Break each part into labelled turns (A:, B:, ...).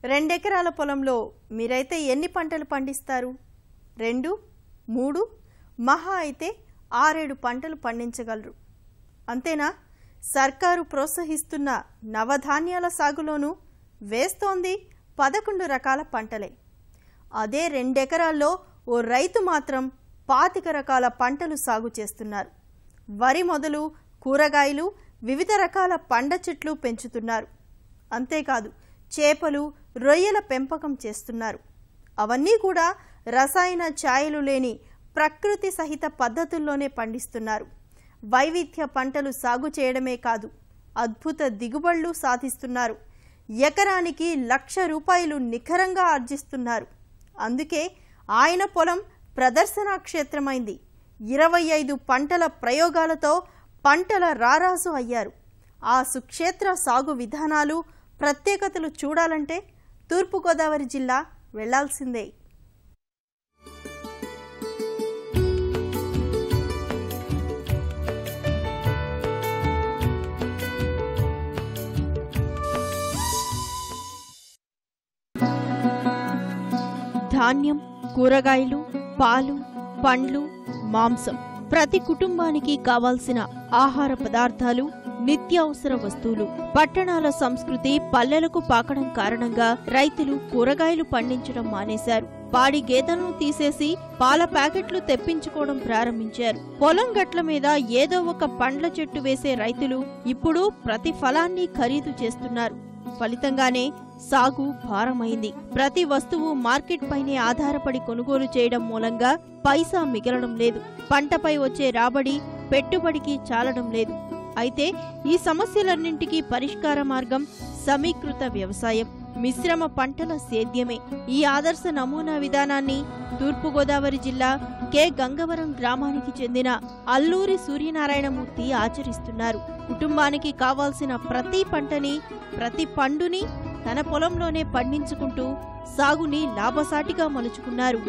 A: 2 ఎకరాల పొలంలో మీరైతే ఎన్ని పంటలు పండిస్తారు? 2, 3, మహా అయితే 6-7 పంటలు పండించగలరు. అంతేనా? సర్కారు ప్రోత్సహిస్తున్న నవధాన్యాల సాగులోనూ వేస్తోంది 11 రకాల పంటలే. అదే 2 ఎకరాల్లో ఓ రైతు మాత్రం 25 రకాల పంటలు సాగు చేస్తున్నారు. వరి మొదలు కూరగాయలు, వివిధ రకాల పండ్ల చెట్లు పెంచుతున్నారు. అంతేకాదు చేపలు, రొయ్యల పెంపకం చేస్తున్నారు. అవన్నీ కూడా రసాయన ఛాయలు లేని ప్రకృతి సహిత పద్ధతుల్లోనే పండిస్తున్నారు. వైవిధ్య పంటలు సాగు చేయడమే కాదు, అద్భుత దిగుబడులు సాధిస్తున్నారు. ఎకరానికి ₹1,00,000 నిఖరంగా ఆర్జిస్తున్నారు. అందుకే ఆయన పొలం ప్రదర్శనా క్షేత్రమైంది. 25 పంటల ప్రయోగాలతో పంటల రారాజు అయ్యారు. ఆ సుక్షేత్ర సాగు విధానాలు, ప్రత్యేకతలు చూడాలంటే తూర్పుగోదావరి జిల్లా వెళ్లాల్సిందే. ధాన్యం, కూరగాయలు, పాలు, పండ్లు, మాంసం, ప్రతి కుటుంబానికి కావాల్సిన ఆహార పదార్థాలు, నిత్యావసర వస్తువులు. పట్టణాల సంస్కృతి పల్లెలకు పాకడం కారణంగా రైతులు కూరగాయలు పండించడం మానేశారు. పాడి గేదెలను తీసేసి పాల ప్యాకెట్లు తెప్పించుకోవడం ప్రారంభించారు. పొలం గట్ల మీద ఏదో ఒక పండ్ల చెట్టు వేసే రైతులు ఇప్పుడు ప్రతి ఫలాన్ని ఖరీదు చేస్తున్నారు. ఫలితంగానే సాగు భారమైంది. ప్రతి వస్తువు మార్కెట్ పైనే ఆధారపడి కొనుగోలు చేయడం మూలంగా పైసా మిగలడం లేదు. పంటపై వచ్చే రాబడి పెట్టుబడికి చాలడం లేదు. అయితే ఈ సమస్యలన్నింటికీ పరిష్కార మార్గం సమీకృత వ్యవసాయం, మిశ్రమ పంటల సేద్యమే. ఈ ఆదర్శ నమూనా విధానాన్ని తూర్పుగోదావరి జిల్లా కె. గంగవరం గ్రామానికి చెందిన అల్లూరి సూర్యనారాయణమూర్తి ఆచరిస్తున్నారు. కుటుంబానికి కావాల్సిన ప్రతి పంటని, ప్రతి పండుని తన పొలంలోనే పండించుకుంటూ సాగుని లాభసాటిగా మలుచుకున్నారు.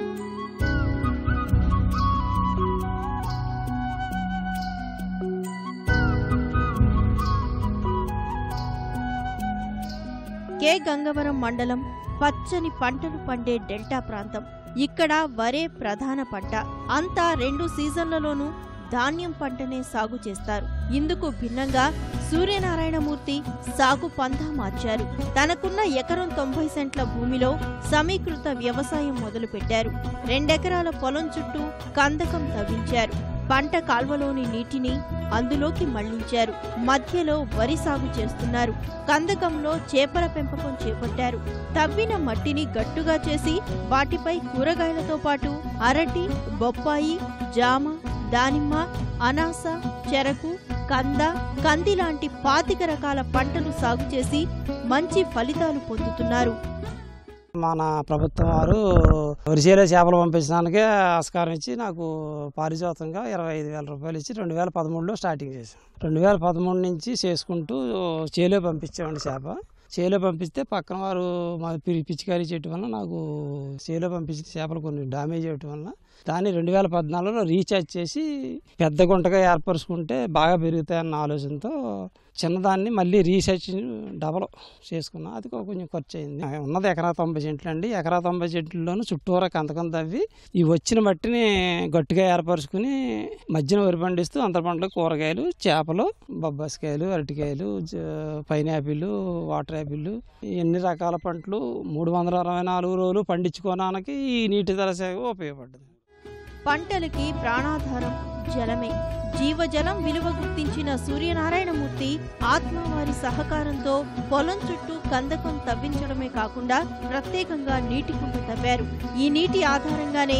A: కె. గంగవరం మండలం పచ్చని పంటలు పండే డెల్టా ప్రాంతం. ఇక్కడ వరే ప్రధాన పంట. అంతా 2 సీజన్లలోనూ ధాన్యం పంటనే సాగు చేస్తారు. ఇందుకు భిన్నంగా సూర్యనారాయణమూర్తి సాగు పందా మార్చారు. తనకున్న ఎకరం 90 సెంట్ల భూమిలో సమీకృత వ్యవసాయం మొదలుపెట్టారు. 2 ఎకరాల పొలం చుట్టూ కందకం తవ్వించారు. పంట కాల్వలోని నీటిని అందులోకి మళ్లించారు. మధ్యలో వరి సాగు చేస్తున్నారు. కందకంలో చేపల పెంపకం చేపట్టారు. తవ్విన మట్టిని గట్టుగా చేసి వాటిపై కూరగాయలతో పాటు అరటి, బొప్పాయి, జామ, దానిమ్మ, అనాస, చెరకు, కంద, కంది లాంటి 25 రకాల పంటలు సాగు చేసి మంచి ఫలితాలు పొందుతున్నారు.
B: మన ప్రభుత్వం వారు వరిసేలో చేపలు పంపించడానికే ఆస్కారం ఇచ్చి నాకు పారితోషికంగా ₹25,000 ఇచ్చి 2013లో స్టార్టింగ్ చేశాం. 2013 నుంచి చేసుకుంటూ చేలో పంపించామండి. చేలో పంపిస్తే పక్కన వారు మా పిచికారీ చేయటం వల్ల నాకు చేలో పంపించిన చేపలు కొన్ని డ్యామేజ్ అవ్వటం వల్ల దాన్ని 2014లో రీఛార్జ్ చేసి పెద్ద గుంటగా ఏర్పరుచుకుంటే బాగా పెరుగుతాయన్న ఆలోచనతో చిన్నదాన్ని మళ్ళీ రీసెర్చ్ డబల్ చేసుకున్నాం. అది కొంచెం ఖర్చు అయింది. ఉన్నది ఎకరా 90 సెంట్లు అండి. ఎకరా 90 సెంట్లలోనూ చుట్టూరా కందకం తవ్వి ఈ వచ్చిన మట్టిని గట్టిగా ఏర్పరుచుకుని మధ్యన వరి పండిస్తూ అంతర పంటలు కూరగాయలు, చేపలు, బొబ్బాసికాయలు, అరటికాయలు, పైనాపిల్, వాటర్ యాపిల్, ఎన్ని రకాల పంటలు 364 రోజులు పండించుకోవడానికి ఈ నీటి దళసేవ ఉపయోగపడ్డది.
A: పంటలకి ప్రాణాధారం జలమే. జీవజలం విలువ గుర్తించిన సూర్యనారాయణమూర్తి ఆత్మవారి సహకారంతో పొలం చుట్టూ కందకం తవ్వించడమే కాకుండా ప్రత్యేకంగా నీటి కుంట తవ్వారు. ఈ నీటి ఆధారంగానే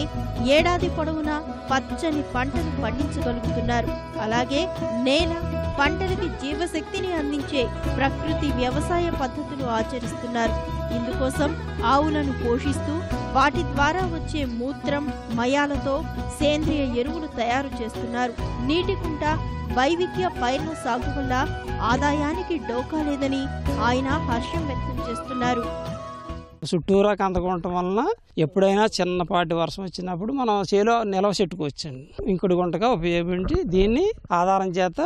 A: ఏడాది పొడవునా పచ్చని పంటలు పండించగలుగుతున్నారు. అలాగే నేల, పంటలకి జీవశక్తిని అందించే ప్రకృతి వ్యవసాయ పద్ధతులు ఆచరిస్తున్నారు. ఇందుకోసం ఆవులను పోషిస్తూ వాటి ద్వారా వచ్చే మూత్రం, మయాలతో సేంద్రియ ఎరువులు తయారు చేస్తున్నారు. నీటి కుంట, వైవిధ్య పైర్ల సాగు వల్ల ఆదాయానికి డోకా లేదని ఆయన హర్షం వ్యక్తం చేస్తున్నారు.
B: చుట్టూరా కందకం ఉండటం వలన ఎప్పుడైనా చిన్నపాటి వర్షం వచ్చినప్పుడు మనం చేలో నిలవ చెట్టుకోవచ్చండి. ఇంకుడు గుంటగా ఉపయోగించి దీన్ని ఆధారం చేత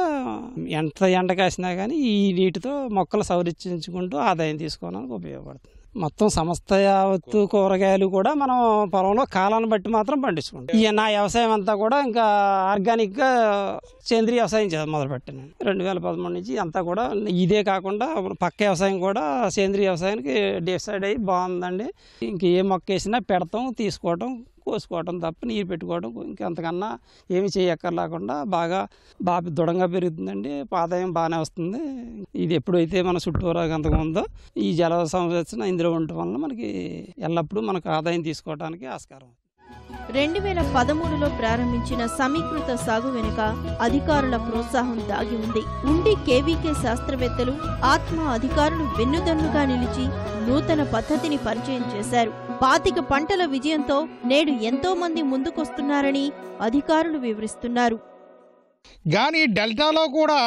B: ఎంత ఎండ కాసినా కానీ ఈ నీటితో మొక్కలు సంరక్షించుకుంటూ ఆదాయం తీసుకోవడానికి ఉపయోగపడుతుంది. మొత్తం సమస్త యావత్తు కూరగాయలు కూడా మనం పొలంలో కాలాన్ని బట్టి మాత్రం పండించుకుంటాం. నా వ్యవసాయం అంతా కూడా ఇంకా ఆర్గానిక్గా సేంద్రీయ వ్యవసాయం మొదలుపెట్టాను 2013 నుంచి. అంతా కూడా ఇదే కాకుండా పక్క వ్యవసాయం కూడా సేంద్రీయ వ్యవసాయానికి డిసైడ్ అయ్యి బాగుందండి. ఇంక ఏ మొక్క వేసినా పెడతాం, తీసుకోవటం, కోసుకోవటం తప్ప నీరు పెట్టుకోవడం ఇంకంతకన్నా ఏమి చేయక్కర్లేకుండా బాగా దృఢంగా పెరుగుతుందండి. ఆదాయం బాగానే వస్తుంది. ఇది ఎప్పుడైతే మన చుట్టూరా గంతగా ఉందో ఈ జల సంరక్షణ ఇందులో ఉండటం వల్ల మనకి ఎల్లప్పుడూ మనకు ఆదాయం తీసుకోవడానికి ఆస్కారం.
A: 2013లో ప్రారంభించిన సమీకృత సాగు వెనుక అధికారుల ప్రోత్సాహం దాగి ఉంది. ఉండి కేవీకే శాస్త్రవేత్తలు, ఆత్మ అధికారులు వెన్నుదన్నుగా నిలిచి నూతన పద్ధతిని పరిచయం చేశారు. 25 పంటల విజయంతో నేడు ఎంతో మంది ముందుకొస్తున్నారని అధికారులు వివరిస్తున్నారు.
C: కానీ డెల్టాలో కూడా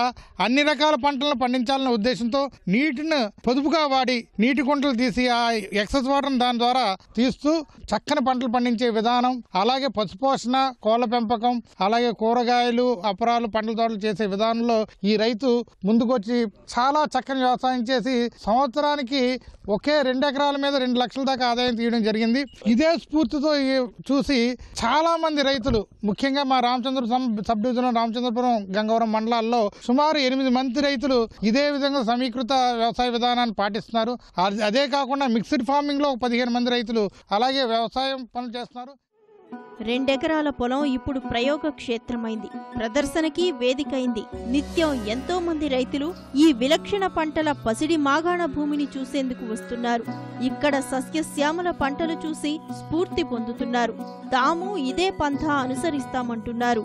C: అన్ని రకాల పంటలను పండించాలనే ఉద్దేశంతో నీటిని పొదుపుగా వాడి నీటి కుంటలు తీసి ఆ ఎక్సెస్ వాటర్ని దాని ద్వారా తీస్తూ చక్కని పంటలు పండించే విధానం, అలాగే పశుపోషణ, కోళ్ల పెంపకం, అలాగే కూరగాయలు, అపరాలు, పండ్ల తోటలు చేసే విధానంలో ఈ రైతు ముందుకొచ్చి చాలా చక్కని వ్యవసాయం చేసి సంవత్సరానికి ఒకే 2 ఎకరాల మీద 2 లక్షల దాకా ఆదాయం తీయడం జరిగింది. ఇదే స్ఫూర్తితో చూసి చాలా మంది రైతులు, ముఖ్యంగా మా రామచంద్ర సబ్ డివిజన్, రామచంద్రపురం, గంగవరం మండలాల్లో సుమారు 8 మంది రైతులు ఇదే విధంగా సమీకృత వ్యవసాయ విధానాన్ని పాటిస్తున్నారు. అదే కాకుండా మిక్స్డ్ ఫార్మింగ్ లో 15 మంది రైతులు అలాగే వ్యవసాయం పనులు చేస్తున్నారు.
A: 2 ఎకరాల పొలం ఇప్పుడు ప్రయోగ క్షేత్రమైంది, ప్రదర్శనకి వేదికైంది. నిత్యం ఎంతో మంది రైతులు ఈ విలక్షణ పంటల పసిడి మాగాణ భూమిని చూసేందుకు వస్తున్నారు. ఇక్కడ సస్యశ్యామల పంటలు చూసి స్ఫూర్తి పొందుతున్నారు. తాము ఇదే పంథా అనుసరిస్తామంటున్నారు.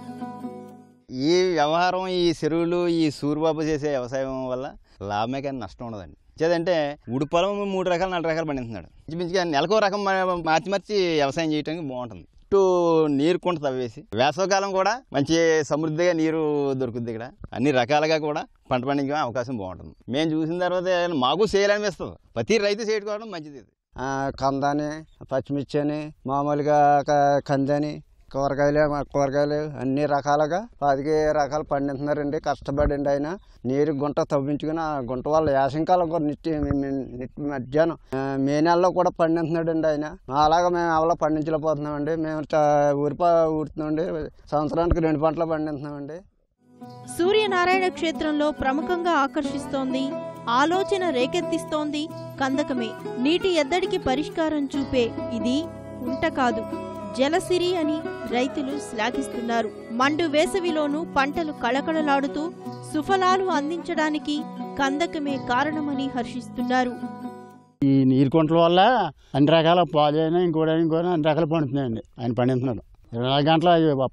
D: ఈ వ్యవహారం, ఈ చెరువులు, ఈ సూర్యబాబు చేసే వ్యవసాయం వల్ల లాభమే కానీ నష్టం ఉండదండి. చేదంటే ఉడి పొలం 3 రకాలు 4 రకాలు పండిస్తున్నాడు. మంచిగా నెలకో రకం మార్చి వ్యవసాయం చేయడానికి బాగుంటుంది. చుట్టూ నీరు కుంట తవ్వేసి వేసవకాలం కూడా మంచి సమృద్ధిగా నీరు దొరుకుతుంది. ఇక్కడ అన్ని రకాలుగా కూడా పంట పండించే అవకాశం బాగుంటుంది. మేము చూసిన తర్వాత మాకు చేయాలనిపిస్తుంది. ప్రతి రైతు చేయడం మంచిది.
E: కందని, పచ్చిమిర్చి అని, మామూలుగా కందని, కూరగాయలు అన్ని రకాలుగా 15 రకాలు పండిస్తున్నారండి. కష్టపడండి. ఆయన నీరు గుంట తవ్వించుకుని ఆ గుంట వల్ల యాసంకాలం కూడా మధ్యాహ్నం మే నెలలో కూడా పండిస్తున్నాడు అండి ఆయన. అలాగా మేము ఎవరో పండించలేకపోతున్నామండి. మేము ఊరుతున్నామండి. సంవత్సరానికి 2 పంటలు పండిస్తున్నామండి.
A: సూర్యనారాయణ క్షేత్రంలో ప్రముఖంగా ఆకర్షిస్తోంది, ఆలోచన రేకెత్తిస్తోంది కందకమే. నీటి ఎద్దడికి పరిష్కారం చూపే ఇది ఉంట కాదు, జలసిరి అని రైతులు శ్లాఘిస్తున్నారు. మండు వేసవిలోనూ పంటలు కళకళలాడుతూ సుఫలాలు అందించడానికి కందకమే కారణమని హర్షిస్తున్నారు.
F: ఈ నీరు కుంటల వల్ల అన్ని రకాల పాదైనా ఇంకోటి అన్ని రకాలు పండుతున్నాయండి. ఆయన పండిస్తున్నాడు 24 గంటల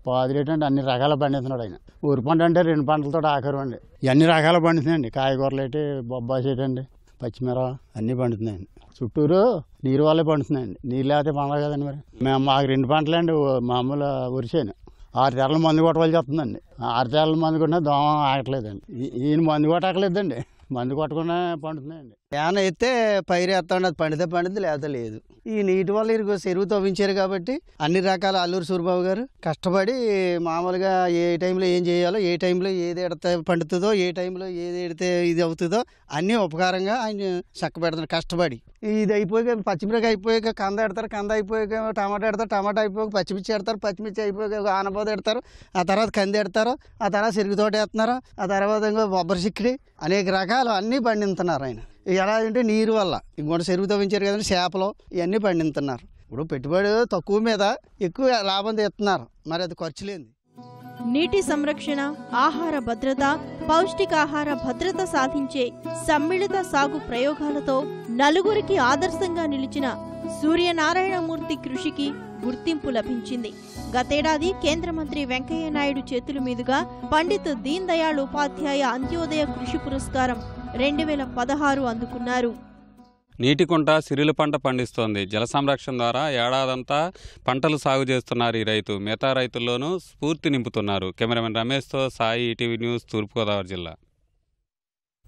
F: పాది రేటు అంటే అన్ని రకాల పండిస్తున్నాడు ఆయన. ఊరి పంట అంటే 2 పంటలతో ఆఖరు అండి. ఇవన్నీ రకాలు పండుతున్నాయండి. కాయగూరలు ఏంటి, బొబ్బాయి ఏంటండి, పచ్చిమిర అన్నీ పండుతున్నాయండి. చుట్టూరు నీరు వల్లే పండుతున్నాయండి. నీరు లేకపోతే పండదు కదండి. మరి మాకు 2 పంటలండి. మామూలు వరిసేను 6 తెరల మందు కొట్టవలసి వస్తుందండి. 6 తెరల మందు కొట్టినా దోమ ఆగట్లేదండి. ఈయన మందు కొట్టకలేదండి. మందు కొట్టకుండా పండుతున్నాయండి.
E: ఏమైనా ఎత్తే పైరు వేస్తామండి. అది పండితే పండితే లేకపోతే లేదు. ఈ నీటి వల్ల చెరువు తవ్వించారు కాబట్టి అన్ని రకాల అల్లూరు సూరిబాబు గారు కష్టపడి మామూలుగా ఏ టైంలో ఏం చేయాలో, ఏ టైంలో ఏది ఎడితే పండుతుందో, ఏ టైంలో ఏది ఎడితే ఇది అవుతుందో అన్నీ ఉపకారంగా ఆయన చక్కబెడుతున్నారు కష్టపడి. ఇది అయిపోయాక పచ్చిమిరకాయ అయిపోయాక కంద ఎడతారు, కంద అయిపోయాక టమాటా ఎడతారు, టమాటా అయిపోయాక పచ్చిమిర్చి ఎడతారు, పచ్చిమిర్చి అయిపోయాక ఆనబోద ఎడతారు, ఆ తర్వాత కంది ఎడతారు, ఆ తర్వాత చెరుకు తోట వేస్తున్నారు, ఆ తర్వాత ఇంకా బొబ్బరి చిక్కడి అనేక రకాలు అన్నీ పండిస్తున్నారు ఆయన. ఎలా అంటే నీరు వల్ల ఇంకోటి చెరువు తవ్వించారు కదండి, చేపలు ఇవన్నీ పండిస్తున్నారు. ఇప్పుడు పెట్టుబడి తక్కువ మీద ఎక్కువ లాభం తెస్తున్నారు. మరి అది ఖర్చు లేని.
A: నీటి సంరక్షణ, ఆహార భద్రత, పౌష్టికాహార భద్రత సాధించే సమ్మిళిత సాగు ప్రయోగాలతో నలుగురికి ఆదర్శంగా నిలిచిన సూర్యనారాయణమూర్తి కృషికి గుర్తింపు లభించింది. గతేడాది కేంద్ర మంత్రి వెంకయ్య నాయుడు చేతుల మీదుగా పండిత్ దీన్ దయాళ్ ఉపాధ్యాయ అంత్యోదయ కృషి పురస్కారం 2016 అందుకున్నారు.
G: నీటి కుంట సిరిల పంట పండిస్తోంది. జల సంరక్షణ ద్వారా ఏడాదంతా పంటలు సాగు చేస్తున్నారు ఈ రైతు. మిగతా రైతుల్లోనూ స్ఫూర్తి నింపుతున్నారు. కెమెరామెన్ రమేష్తో సాయి, ఈటీవీ న్యూస్, తూర్పుగోదావరి జిల్లా.